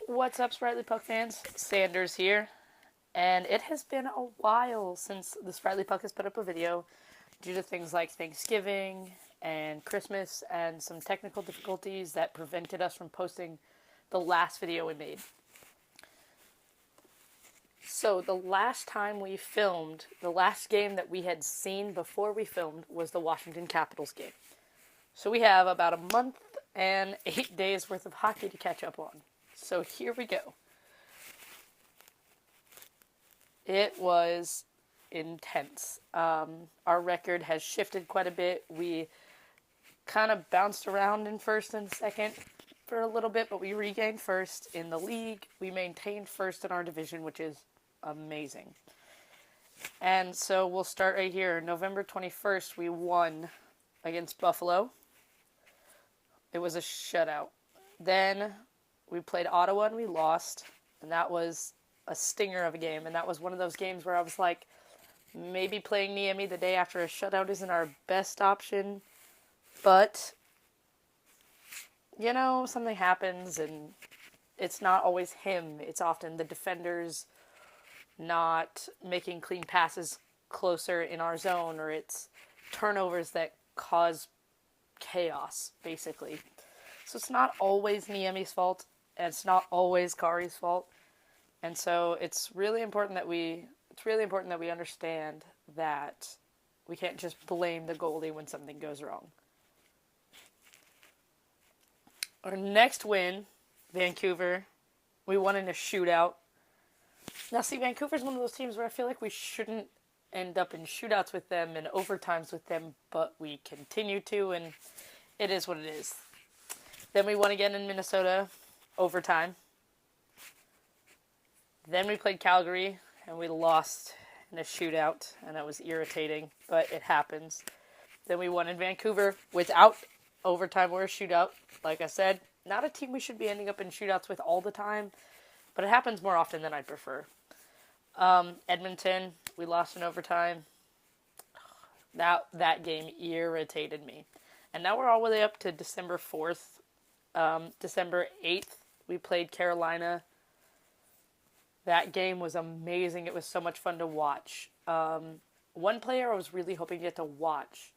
What's up, Spritely Puck fans? Sanders here, and it has been a while since the Spritely Puck has put up a video due to things like Thanksgiving and Christmas and some technical difficulties that prevented us from posting the last video we made. So the last time we filmed, the last game that we had seen before we filmed was the Washington Capitals game. So we have about a month and 8 days worth of hockey to catch up on. So here we go. It was intense. Our record has shifted quite a bit. We kind of bounced around in first and second for a little bit, but we regained first in the league. We maintained first in our division, which is amazing. And so we'll start right here. November 21st, we won against Buffalo. It was a shutout. Then we played Ottawa and we lost, and that was a stinger of a game. And that was one of those games where I was like, maybe playing Niemi the day after a shutout isn't our best option, but, you know, something happens, and it's not always him. It's often the defenders not making clean passes closer in our zone, or it's turnovers that cause chaos, basically. So it's not always Niemi's fault, and it's not always Kari's fault. And so it's really important that we understand that we can't just blame the goalie when something goes wrong. Our next win, Vancouver, we won in a shootout. Now, see, Vancouver's one of those teams where I feel like we shouldn't end up in shootouts with them and overtimes with them, but we continue to, and it is what it is. Then we won again in Minnesota, overtime. Then we played Calgary, and we lost in a shootout, and that was irritating, but it happens. Then we won in Vancouver without overtime or a shootout. Like I said, not a team we should be ending up in shootouts with all the time, but it happens more often than I'd prefer. Edmonton, we lost in overtime. That game irritated me. And now we're all the way up to December 4th. December 8th, we played Carolina. That game was amazing. It was so much fun to watch. One player I was really hoping to get to watch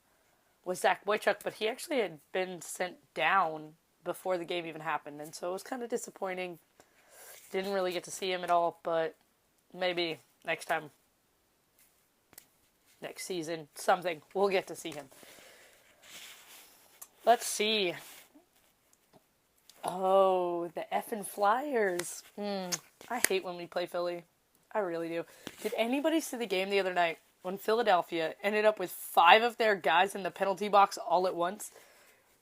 was Zach Boychuk, but he actually had been sent down before the game even happened, and so it was kind of disappointing. Didn't really get to see him at all, but maybe next time, next season, something, we'll get to see him. Let's see. Oh, the effing Flyers. I hate when we play Philly. I really do. Did anybody see the game the other night when Philadelphia ended up with 5 of their guys in the penalty box all at once?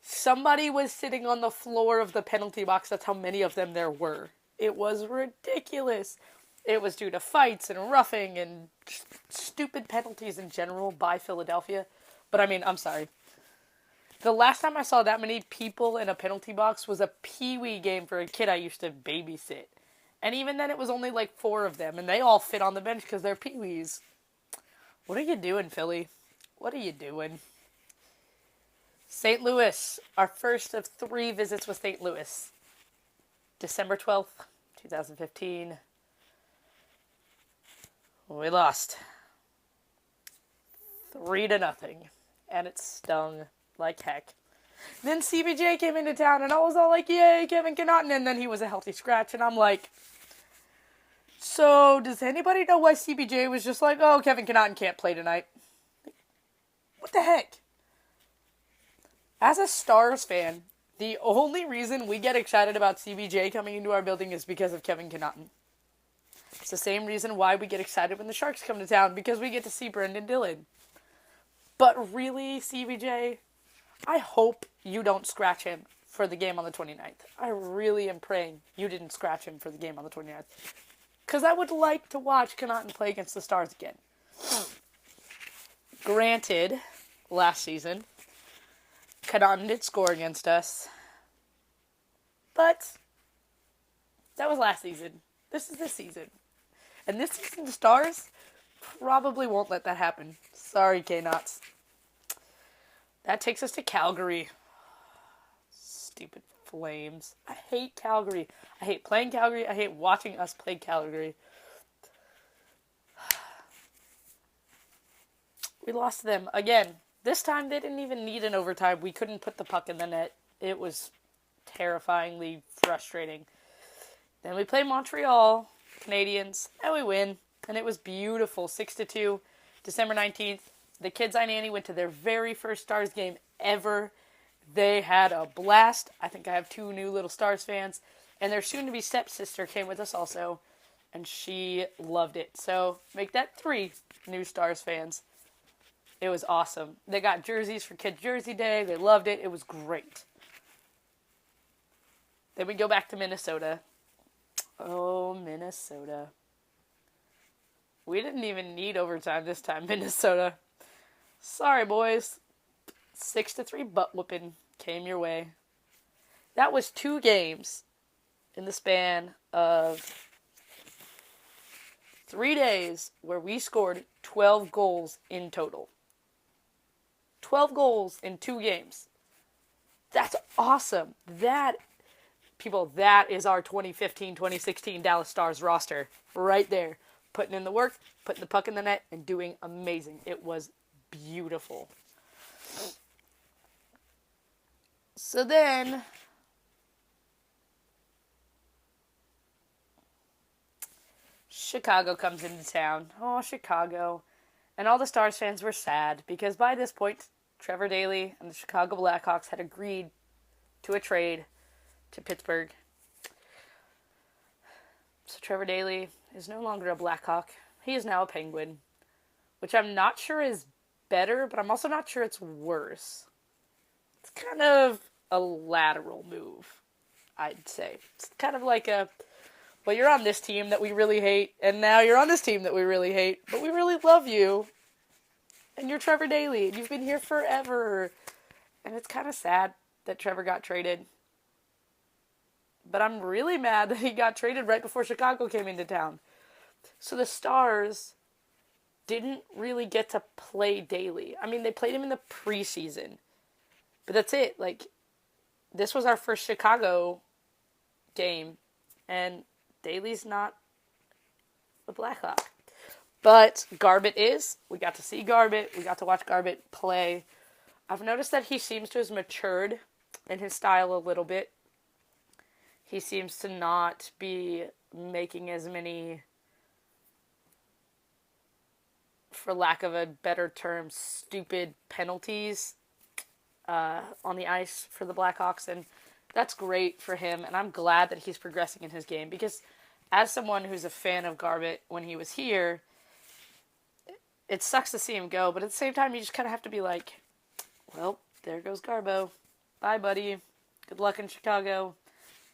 Somebody was sitting on the floor of the penalty box. That's how many of them there were. It was ridiculous. It was due to fights and roughing and stupid penalties in general by Philadelphia. But I mean, I'm sorry. The last time I saw that many people in a penalty box was a Pee-wee game for a kid I used to babysit. And even then it was only like 4 of them, and they all fit on the bench because they're Pee-wees. What are you doing, Philly? What are you doing? St. Louis, our first of 3 visits with St. Louis. December 12th, 2015. We lost 3-0, and it stung like heck. Then CBJ came into town, and I was all like, yay, Kevin Connaughton, and then he was a healthy scratch, and I'm like, so does anybody know why CBJ was just like, oh, Kevin Connaughton can't play tonight? What the heck? As a Stars fan, the only reason we get excited about CBJ coming into our building is because of Kevin Connaughton. It's the same reason why we get excited when the Sharks come to town, because we get to see Brendan Dillon. But really, CBJ, I hope you don't scratch him for the game on the 29th. I really am praying you didn't scratch him for the game on the 29th. Because I would like to watch Connaughton play against the Stars again. Granted, last season, Connaughton did score against us. But that was last season. This is this season. And this season, the Stars probably won't let that happen. Sorry, K-Knots. That takes us to Calgary. Stupid Flames. I hate Calgary. I hate playing Calgary. I hate watching us play Calgary. We lost to them again. This time they didn't even need an overtime. We couldn't put the puck in the net. It was terrifyingly frustrating. Then we play Montreal, Canadiens, and we win. And it was beautiful. 6-2, December 19th. The kids I nanny went to their very first Stars game ever. They had a blast. I think I have 2 new little Stars fans. And their soon-to-be stepsister came with us also. And she loved it. So make that 3 new Stars fans. It was awesome. They got jerseys for Kids Jersey Day. They loved it. It was great. Then we go back to Minnesota. Oh, Minnesota. We didn't even need overtime this time, Minnesota. Sorry, boys. 6-3 butt whooping came your way. That was 2 games in the span of 3 days where we scored 12 goals in total. 12 goals in 2 games. That's awesome. That is our 2015-2016 Dallas Stars roster right there. Putting in the work, putting the puck in the net, and doing amazing. It was beautiful. So then, Chicago comes into town. Oh, Chicago. And all the Stars fans were sad because by this point, Trevor Daley and the Chicago Blackhawks had agreed to a trade to Pittsburgh. So Trevor Daley is no longer a Blackhawk. He is now a Penguin, which I'm not sure is better, but I'm also not sure it's worse. It's kind of a lateral move, I'd say. It's kind of like well, you're on this team that we really hate, and now you're on this team that we really hate, but we really love you, and you're Trevor Daley, and you've been here forever. And it's kind of sad that Trevor got traded. But I'm really mad that he got traded right before Chicago came into town. So the Stars didn't really get to play Daley. I mean, they played him in the preseason. But that's it. Like, this was our first Chicago game. And Daley's not a Blackhawk. But Garbett is. We got to see Garbett. We got to watch Garbett play. I've noticed that he seems to have matured in his style a little bit. He seems to not be making as many, for lack of a better term, stupid penalties on the ice for the Blackhawks. And that's great for him. And I'm glad that he's progressing in his game. Because as someone who's a fan of Garbett when he was here, it sucks to see him go. But at the same time, you just kind of have to be like, well, there goes Garbo. Bye, buddy. Good luck in Chicago.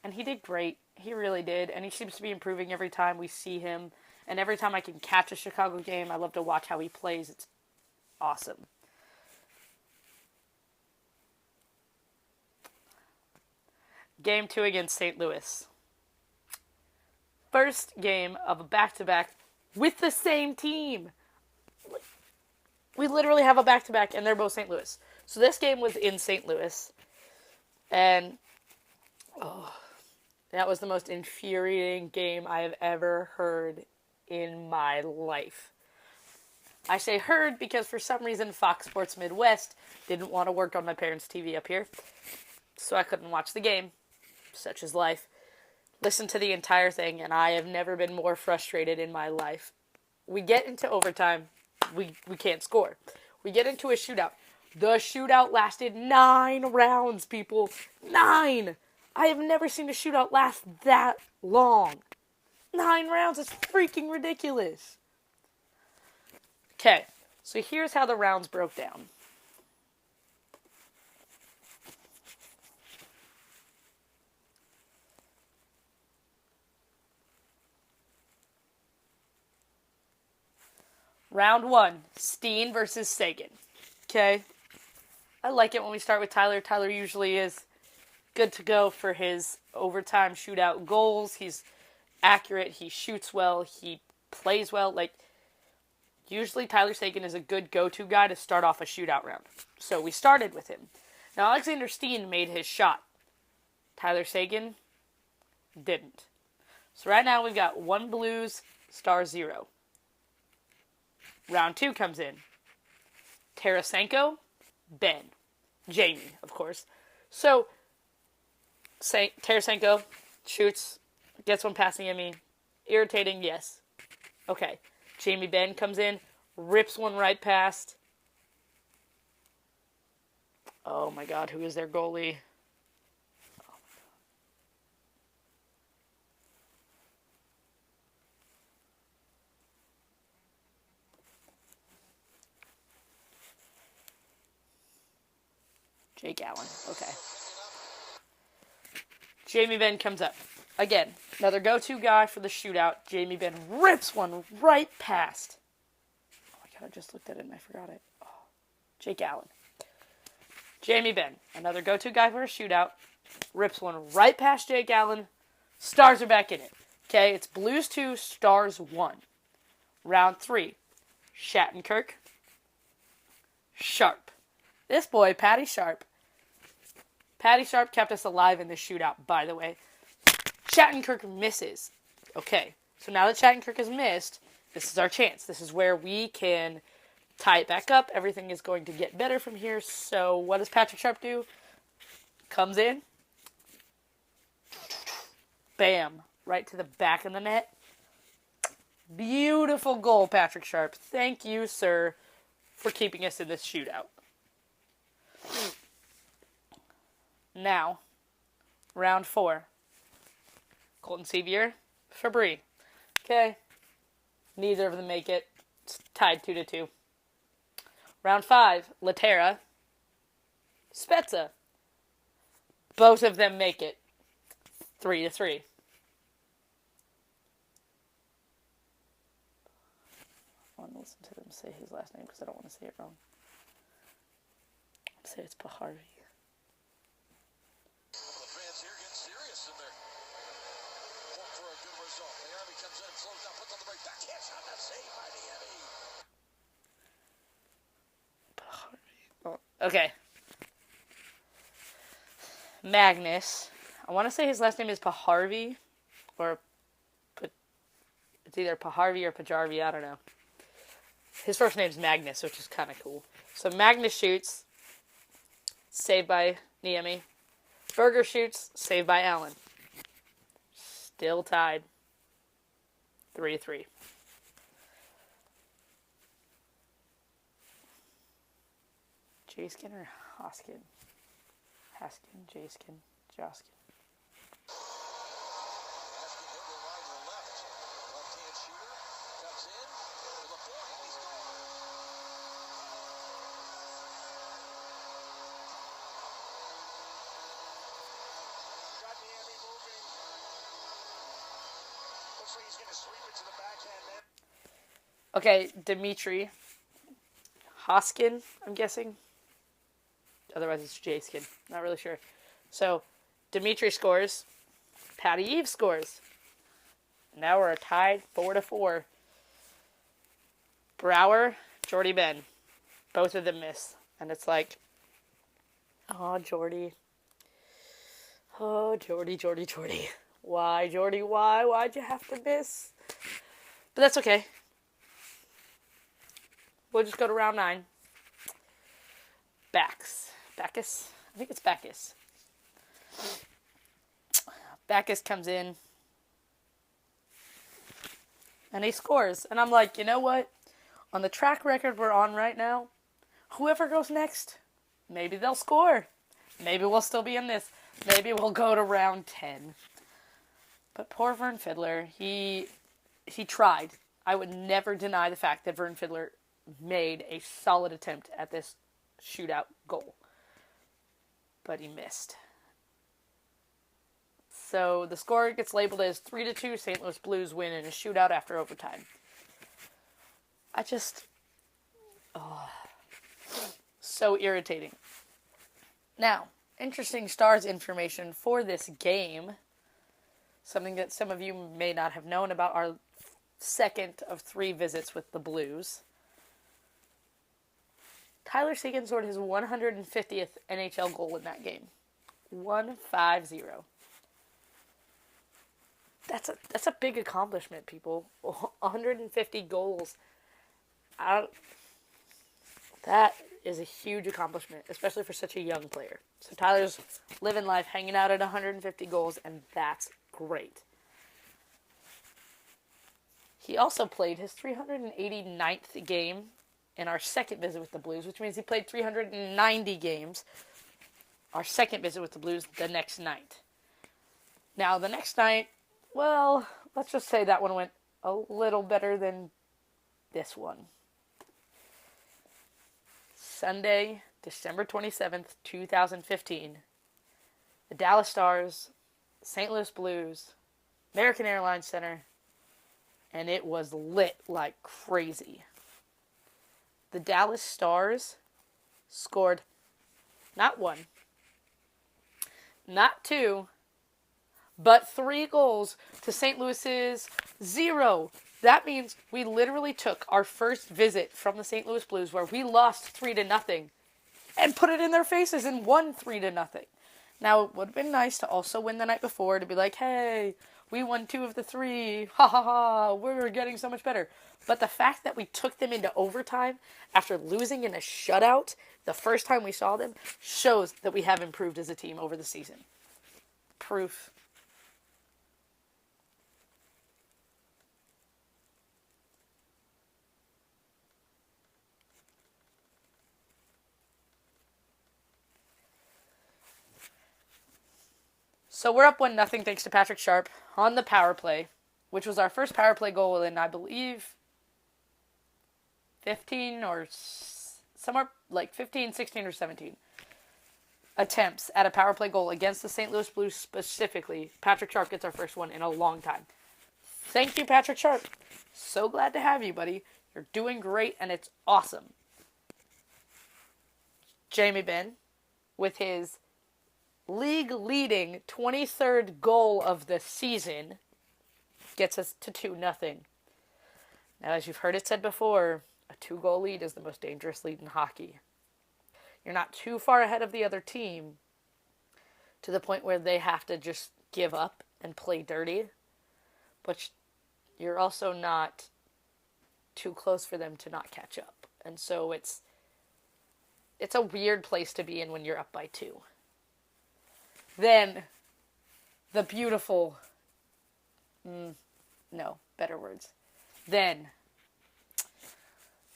And he did great. He really did. And he seems to be improving every time we see him. And every time I can catch a Chicago game, I love to watch how he plays. It's awesome. Game 2 against St. Louis. First game of a back-to-back with the same team. We literally have a back-to-back, and they're both St. Louis. So this game was in St. Louis. And, that was the most infuriating game I have ever heard in my life. I say heard because for some reason Fox Sports Midwest didn't want to work on my parents' TV up here. So I couldn't watch the game. Such is life. Listen to the entire thing, and I have never been more frustrated in my life. We get into overtime. We can't score. We get into a shootout. The shootout lasted 9 rounds, people. 9! I have never seen a shootout last that long. 9 rounds is freaking ridiculous. Okay, so here's how the rounds broke down. Round 1, Steen versus Sagan. Okay, I like it when we start with Tyler. Tyler usually is good to go for his overtime shootout goals. He's accurate. He shoots well. He plays well. Like, usually Tyler Sagan is a good go-to guy to start off a shootout round. So we started with him. Now, Alexander Steen made his shot. Tyler Seguin didn't. So right now we've got 1 Blues, Stars 0. Round 2 comes in. Tarasenko, Ben. Jamie, of course. So, Tarasenko shoots, gets one passing at me. Irritating, yes. Okay. Jamie Benn comes in, rips one right past. Oh my god, who is their goalie? Jake Allen. Okay. Jamie Benn comes up. Again, another go-to guy for the shootout. Jamie Benn rips one right past. Oh my god, I just looked at it and I forgot it. Oh. Jake Allen. Jamie Benn, another go-to guy for a shootout. Rips one right past Jake Allen. Stars are back in it. Okay, it's Blues 2, Stars 1. Round 3. Shattenkirk. Sharp. This boy, Patty Sharp. Patty Sharp kept us alive in this shootout, by the way. Shattenkirk misses. Okay, so now that Shattenkirk has missed, this is our chance. This is where we can tie it back up. Everything is going to get better from here. So what does Patrick Sharp do? Comes in. Bam. Right to the back of the net. Beautiful goal, Patrick Sharp. Thank you, sir, for keeping us in this shootout. Now, round 4. Colton Sevier, Fabry. Okay. Neither of them make it. It's tied 2-2. Round 5, Laterra, Spezza. Both of them make it. 3-3. I want to listen to them say his last name because I don't want to say it wrong. I'll say it's Paharvi. The fans here get serious in there. Hope for a good result. Paharvi comes in, slows down, puts on the break back. Yes, on the save by the Emmy. Okay. Magnus. I want to say his last name is Paharvi. Or it's either Paharvi or Pajarvi. I don't know. His first name's Magnus, which is kind of cool. So Magnus shoots. Saved by Niemi. Berger shoots. Saved by Allen. Still tied. 3-3. Jaskin or Hoskin? Haskin, Jaskin, Joskin. Asking hit will ride to the left. Left-hand shooter comes in to the point. He scores. Got the Emmy moving. Looks like he's going to sweep it to the backhand net. Okay, Dimitri Hoskin, I'm guessing. Otherwise, it's Jaskin. Not really sure. So, Dimitri scores. Patty Eve scores. Now we're tied 4-4. Brower, Jordy Ben. Both of them miss. And it's like, oh, Jordy. Oh, Jordy. Why, Jordy? Why? Why'd you have to miss? But that's okay. We'll just go to round 9. Backus. I think it's Backus. Backus comes in. And he scores. And I'm like, you know what? On the track record we're on right now, whoever goes next, maybe they'll score. Maybe we'll still be in this. Maybe we'll go to round 10. But poor Vern Fiddler, he tried. I would never deny the fact that Vern Fiddler made a solid attempt at this shootout goal. But he missed. So the score gets labeled as 3-2. St. Louis Blues win in a shootout after overtime. So irritating. Now, interesting Stars information for this game. Something that some of you may not have known about our second of 3 visits with the Blues. Tyler Seguin scored his 150th NHL goal in that game. 150. That's a big accomplishment, people. 150 goals. That is a huge accomplishment, especially for such a young player. So Tyler's living life, hanging out at 150 goals, and that's great. He also played his 389th game in our second visit with the Blues, which means he played 390 games our second visit with the Blues the next night. Now, the next night, well, let's just say that one went a little better than this one. Sunday, December 27th, 2015, the Dallas Stars, St. Louis Blues, American Airlines Center, and it was lit like crazy. The Dallas Stars scored not one, not two, but 3 goals to St. Louis's 0. That means we literally took our first visit from the St. Louis Blues, where we lost 3-0, and put it in their faces and won 3-0. Now, it would have been nice to also win the night before, to be like, hey, we won 2 of the 3. Ha ha ha, we're getting so much better. But the fact that we took them into overtime after losing in a shutout the first time we saw them shows that we have improved as a team over the season. Proof. So we're up 1-0 thanks to Patrick Sharp on the power play, which was our first power play goal in, I believe, 15 or somewhere like 15, 16, or 17 attempts at a power play goal against the St. Louis Blues specifically. Patrick Sharp gets our first one in a long time. Thank you, Patrick Sharp. So glad to have you, buddy. You're doing great, and it's awesome. Jamie Benn, with his league-leading 23rd goal of the season, gets us to 2-0. Now, as you've heard it said before, a 2-goal lead is the most dangerous lead in hockey. You're not too far ahead of the other team to the point where they have to just give up and play dirty, but you're also not too close for them to not catch up. And so it's a weird place to be in when you're up by 2. Then, the beautiful, better words. Then,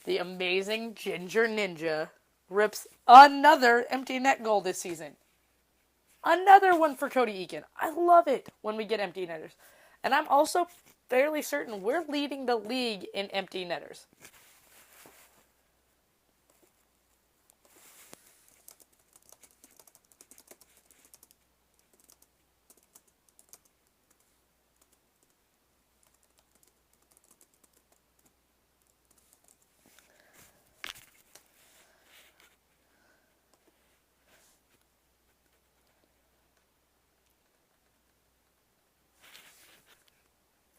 the amazing Ginger Ninja rips another empty net goal this season. Another one for Cody Eakin. I love it when we get empty netters. And I'm also fairly certain we're leading the league in empty netters.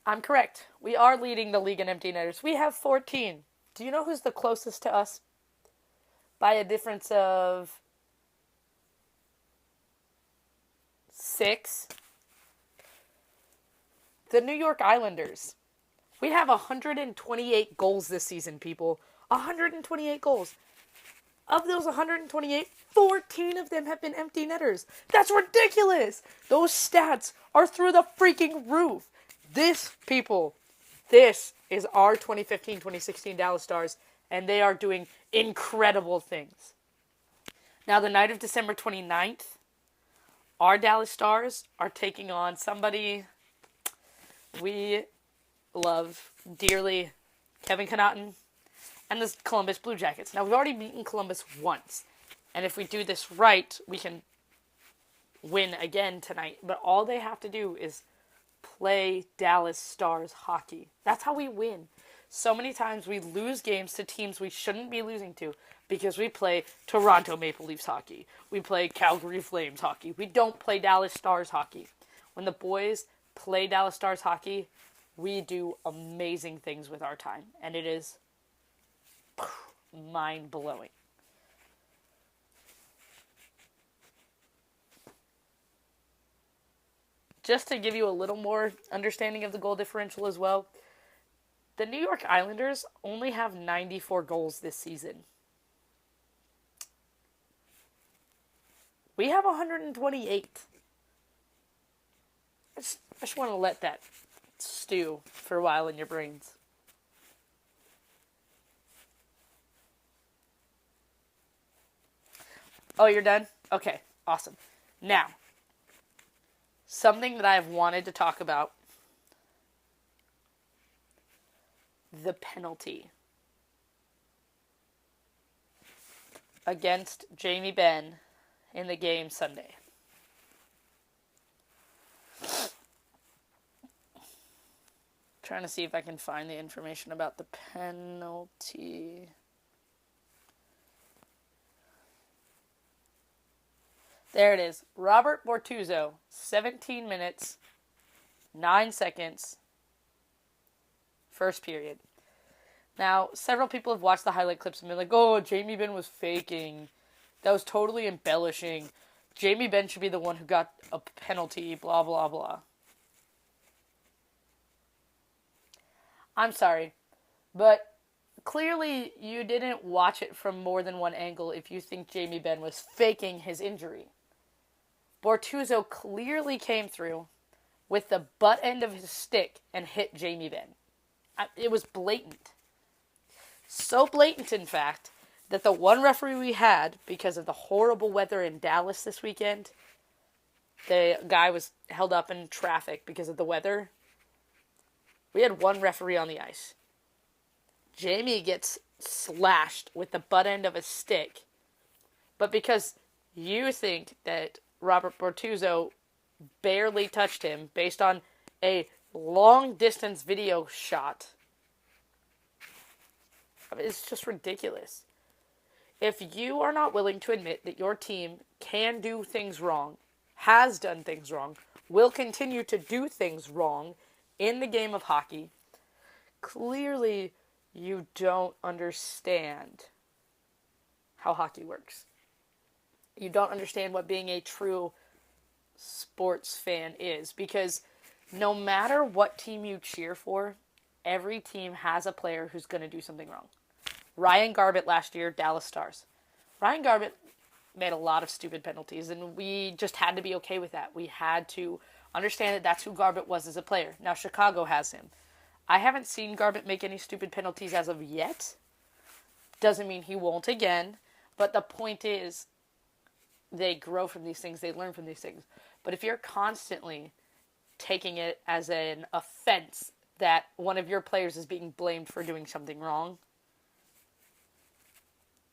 I'm correct. We are leading the league in empty netters. We have 14. Do you know who's the closest to us? By a difference of 6. The New York Islanders. We have 128 goals this season, people. 128 goals. Of those 128, 14 of them have been empty netters. That's ridiculous! Those stats are through the freaking roof. This is our 2015-2016 Dallas Stars, and they are doing incredible things. Now, the night of December 29th, our Dallas Stars are taking on somebody we love dearly, Kevin Connaughton, and the Columbus Blue Jackets. Now, we've already beaten Columbus once, and if we do this right, we can win again tonight. But all they have to do is play Dallas Stars hockey. That's how we win. So many times we lose games to teams we shouldn't be losing to because we play Toronto Maple Leafs hockey. We play Calgary Flames hockey. We don't play Dallas Stars hockey. When the boys play Dallas Stars hockey, we do amazing things with our time. And it is mind-blowing. just to give you a little more understanding of the goal differential as well, the New York Islanders only have 94 goals this season. We have 128. I just want to let that stew for a while in your brains. Oh, you're done? Okay, awesome. Now, something that I have wanted to talk about. The penalty against Jamie Benn in the game Sunday. Trying to see if I can find the information about the penalty. There it is. Robert Bortuzzo, 17 minutes, 9 seconds, first period. Now, several people have watched the highlight clips and been like, oh, Jamie Benn was faking. That was totally embellishing. Jamie Benn should be the one who got a penalty, blah, blah, blah. I'm sorry, but clearly you didn't watch it from more than one angle if you think Jamie Benn was faking his injury. Bortuzzo clearly came through with the butt end of his stick and hit Jamie Benn. It was blatant. So blatant, in fact, that the one referee we had, because of the horrible weather in Dallas this weekend, the guy was held up in traffic because of the weather. We had one referee on the ice. Jamie gets slashed with the butt end of a stick. But because you think that Robert Bortuzzo barely touched him based on a long-distance video shot, it's just ridiculous. If you are not willing to admit that your team can do things wrong, has done things wrong, will continue to do things wrong in the game of hockey, clearly you don't understand how hockey works. You don't understand what being a true sports fan is, because no matter what team you cheer for, every team has a player who's going to do something wrong. Ryan Garbett last year, Dallas Stars. Ryan Garbett made a lot of stupid penalties, and we just had to be okay with that. We had to understand that that's who Garbett was as a player. Now, Chicago has him. I haven't seen Garbett make any stupid penalties as of yet. Doesn't mean he won't again, but the point is, they grow from these things, they learn from these things. But if you're constantly taking it as an offense that one of your players is being blamed for doing something wrong,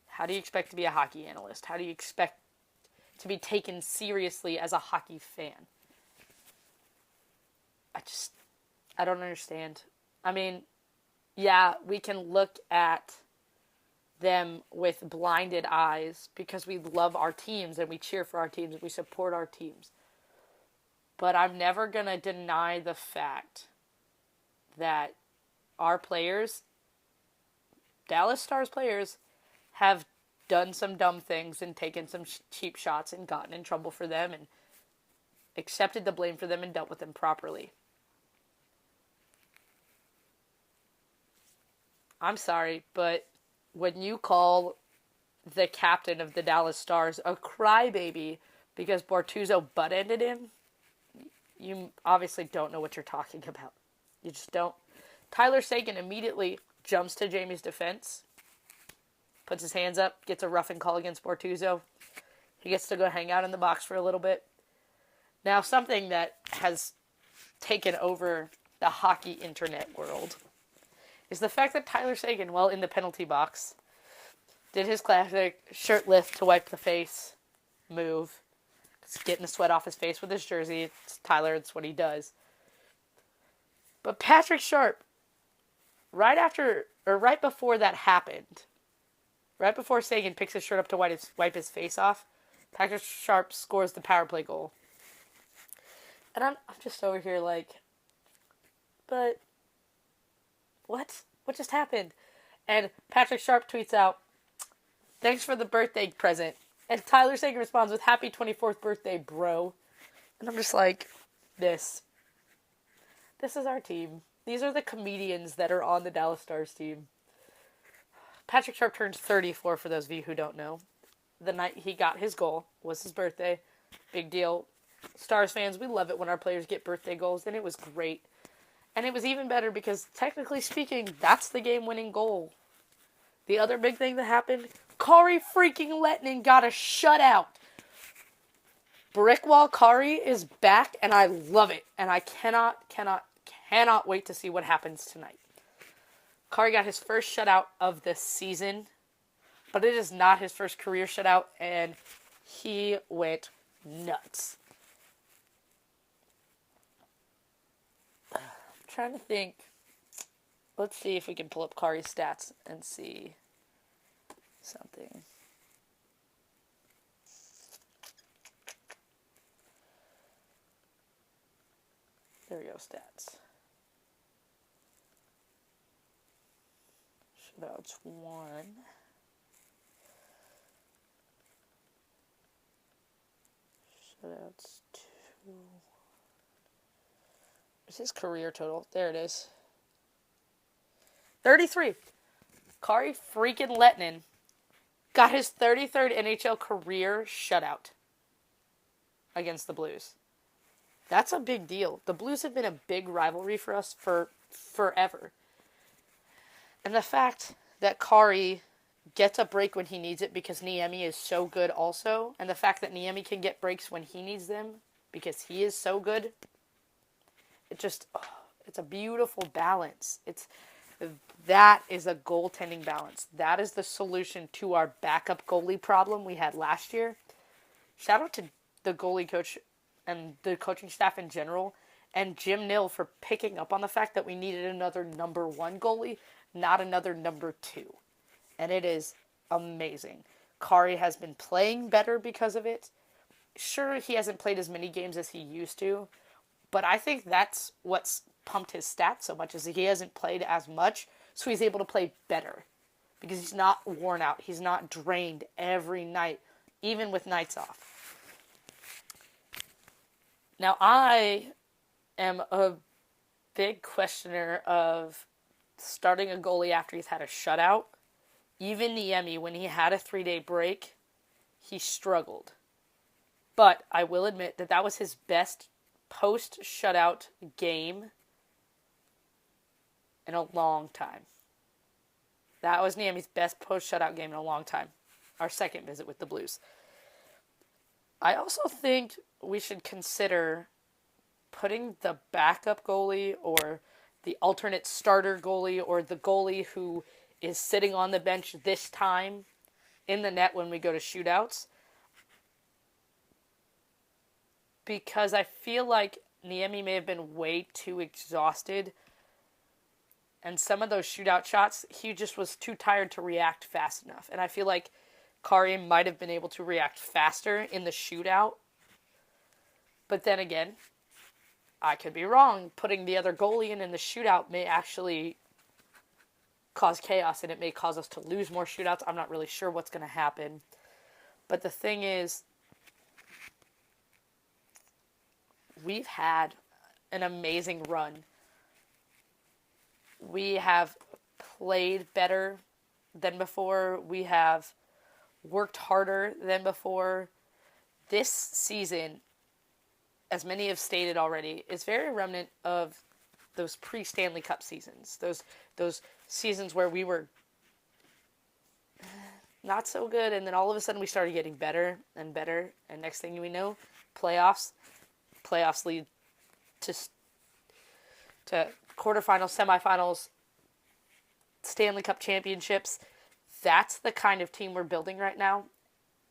how do you expect to be a hockey analyst? How do you expect to be taken seriously as a hockey fan? I don't understand. I mean, yeah, we can look at them with blinded eyes because we love our teams and we cheer for our teams and we support our teams. But I'm never going to deny the fact that our players, Dallas Stars players, have done some dumb things and taken some cheap shots and gotten in trouble for them and accepted the blame for them and dealt with them properly. I'm sorry, but when you call the captain of the Dallas Stars a crybaby because Bortuzzo butt-ended him, you obviously don't know what you're talking about. You just don't. Tyler Seguin immediately jumps to Jamie's defense, puts his hands up, gets a roughing call against Bortuzzo. He gets to go hang out in the box for a little bit. Now, something that has taken over the hockey internet world is the fact that Tyler Seguin, while in the penalty box, did his classic shirt lift to wipe the face move. It's getting the sweat off his face with his jersey. It's Tyler, it's what he does. But Patrick Sharp, right before that happened, right before Seguin picks his shirt up to wipe his face off, Patrick Sharp scores the power play goal. And I'm just over here like, but what? What just happened? And Patrick Sharp tweets out, "Thanks for the birthday present." And Tyler Seguin responds with, "Happy 24th birthday, bro." And I'm just like, this. This is our team. These are the comedians that are on the Dallas Stars team. Patrick Sharp turns 34, for those of you who don't know. The night he got his goal was his birthday. Big deal. Stars fans, we love it when our players get birthday goals, and it was great. And it was even better because, technically speaking, that's the game-winning goal. The other big thing that happened, Kari freaking Lettinen got a shutout. Brickwall Kari is back, and I love it. And I cannot wait to see what happens tonight. Kari got his first shutout of the season, but it is not his first career shutout, and he went nuts. I'm trying to think. Let's see if we can pull up Kari's stats and see something. There we go, stats. Shutouts 1. Shutouts 2. What's his career total? There it is. 33. Kari freaking Lettinen got his 33rd NHL career shutout against the Blues. That's a big deal. The Blues have been a big rivalry for us for forever. And the fact that Kari gets a break when he needs it because Niemi is so good also, and the fact that Niemi can get breaks when he needs them because he is so good, it's a beautiful balance. That is a goaltending balance. That is the solution to our backup goalie problem we had last year. Shout out to the goalie coach and the coaching staff in general, and Jim Nill for picking up on the fact that we needed another number 1 goalie, not another number 2. And it is amazing. Kari has been playing better because of it. Sure, he hasn't played as many games as he used to, but I think that's what's pumped his stats so much, is that he hasn't played as much, so he's able to play better. Because he's not worn out. He's not drained every night, even with nights off. Now, I am a big questioner of starting a goalie after he's had a shutout. Even Niemi, when he had a 3-day break, he struggled. But I will admit that was his best post-shutout game in a long time. That was Niemi's best post-shutout game in a long time. Our second visit with the Blues. I also think we should consider putting the backup goalie or the alternate starter goalie or the goalie who is sitting on the bench this time in the net when we go to shootouts. Because I feel like Niemi may have been way too exhausted. And some of those shootout shots, he just was too tired to react fast enough. And I feel like Kari might have been able to react faster in the shootout. But then again, I could be wrong. Putting the other goalie in the shootout may actually cause chaos, and it may cause us to lose more shootouts. I'm not really sure what's going to happen. But the thing is, we've had an amazing run. We have played better than before. We have worked harder than before. This season, as many have stated already, is very remnant of those pre-Stanley Cup seasons. Those seasons where we were not so good, and then all of a sudden we started getting better and better, and next thing we know, playoffs lead to quarterfinals, semifinals, Stanley Cup championships. That's the kind of team we're building right now.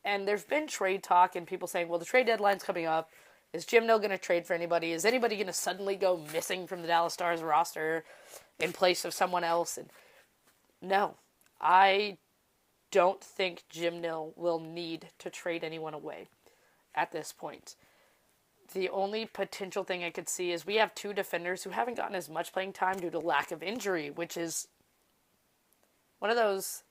And there's been trade talk and people saying, well, the trade deadline's coming up. Is Jim Nill going to trade for anybody? Is anybody going to suddenly go missing from the Dallas Stars roster in place of someone else? And no, I don't think Jim Nill will need to trade anyone away at this point. The only potential thing I could see is we have 2 defenders who haven't gotten as much playing time due to lack of injury, which is one of those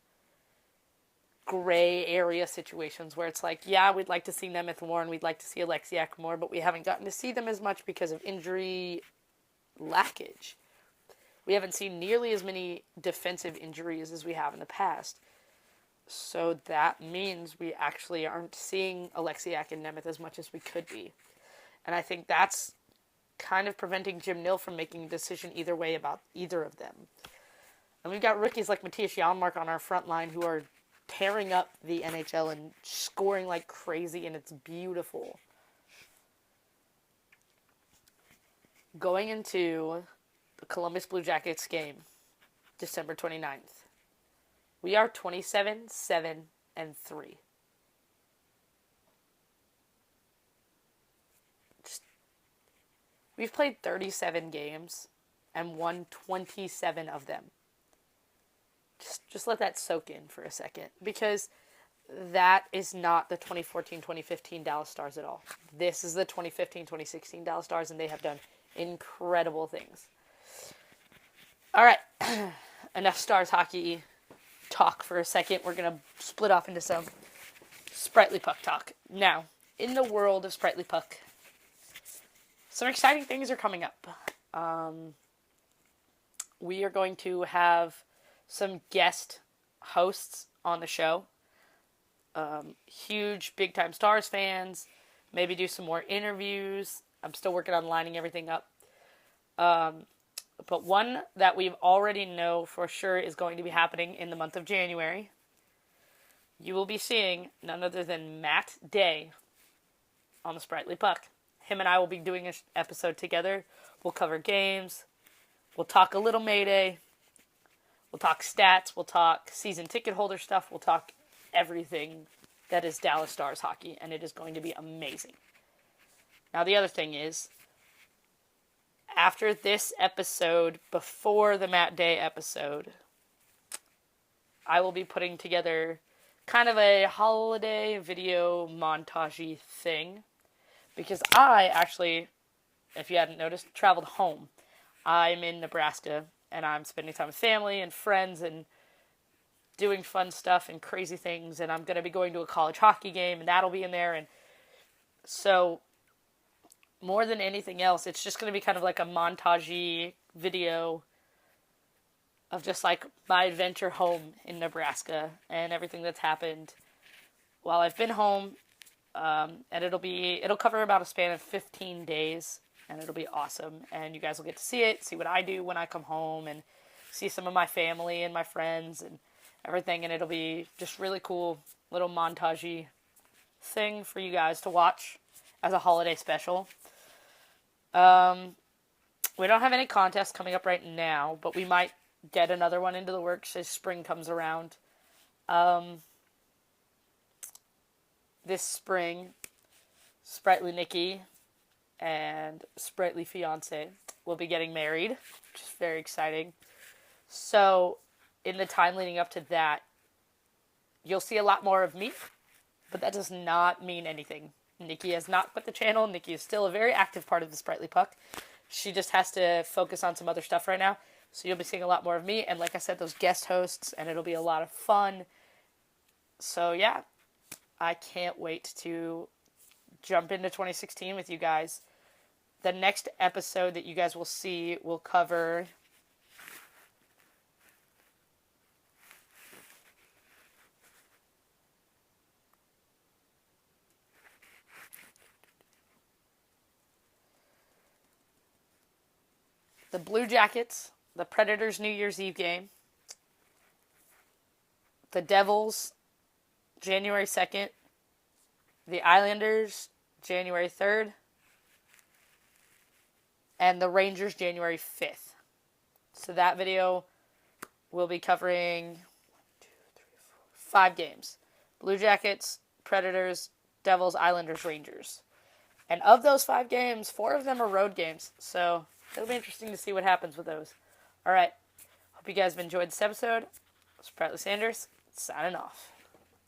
gray area situations where it's like, yeah, we'd like to see Nemeth more and we'd like to see Alexiak more, but we haven't gotten to see them as much because of injury lackage. We haven't seen nearly as many defensive injuries as we have in the past. So that means we actually aren't seeing Alexiak and Nemeth as much as we could be. And I think that's kind of preventing Jim Nill from making a decision either way about either of them. And we've got rookies like Matthias Janmark on our front line who are tearing up the NHL and scoring like crazy, and it's beautiful. Going into the Columbus Blue Jackets game, December 29th, we are 27-7-3. We've played 37 games and won 27 of them. Just let that soak in for a second, because that is not the 2014-2015 Dallas Stars at all. This is the 2015-2016 Dallas Stars, and they have done incredible things. All right, enough Stars hockey talk for a second. We're going to split off into some Spritely Puck talk. Now, in the world of Spritely Puck, some exciting things are coming up. We are going to have some guest hosts on the show. Huge, big-time Stars fans. Maybe do some more interviews. I'm still working on lining everything up. But one that we already know for sure is going to be happening in the month of January. You will be seeing none other than Matt Day on the Spritely Puck. Him and I will be doing an episode together. We'll cover games. We'll talk a little Mayday. We'll talk stats. We'll talk season ticket holder stuff. We'll talk everything that is Dallas Stars hockey, and it is going to be amazing. Now, the other thing is, after this episode, before the Matt Day episode, I will be putting together kind of a holiday video montage-y thing. Because I actually, if you hadn't noticed, traveled home. I'm in Nebraska, and I'm spending time with family and friends and doing fun stuff and crazy things. And I'm going to be going to a college hockey game, and that'll be in there. And so, more than anything else, it's just going to be kind of like a montage-y video of just like my adventure home in Nebraska and everything that's happened while I've been home. And it'll cover about a span of 15 days, and it'll be awesome. And you guys will get to see it, see what I do when I come home, and see some of my family and my friends and everything. And it'll be just really cool little montage-y thing for you guys to watch as a holiday special. We don't have any contests coming up right now, but we might get another one into the works as spring comes around. This spring, Spritely Nikki and Spritely Fiance will be getting married, which is very exciting. So, in the time leading up to that, you'll see a lot more of me, but that does not mean anything. Nikki has not quit the channel. Nikki is still a very active part of the Spritely Puck. She just has to focus on some other stuff right now. So you'll be seeing a lot more of me. And like I said, those guest hosts, and it'll be a lot of fun. So yeah, I can't wait to jump into 2016 with you guys. The next episode that you guys will see will cover the Blue Jackets, the Predators' New Year's Eve game, the Devils, January 2nd, the Islanders, January 3rd, and the Rangers, January 5th. So that video will be covering 5 games. Blue Jackets, Predators, Devils, Islanders, Rangers. And of those 5 games, 4 of them are road games. So it'll be interesting to see what happens with those. All right. Hope you guys have enjoyed this episode. Spritely Sanders, signing off.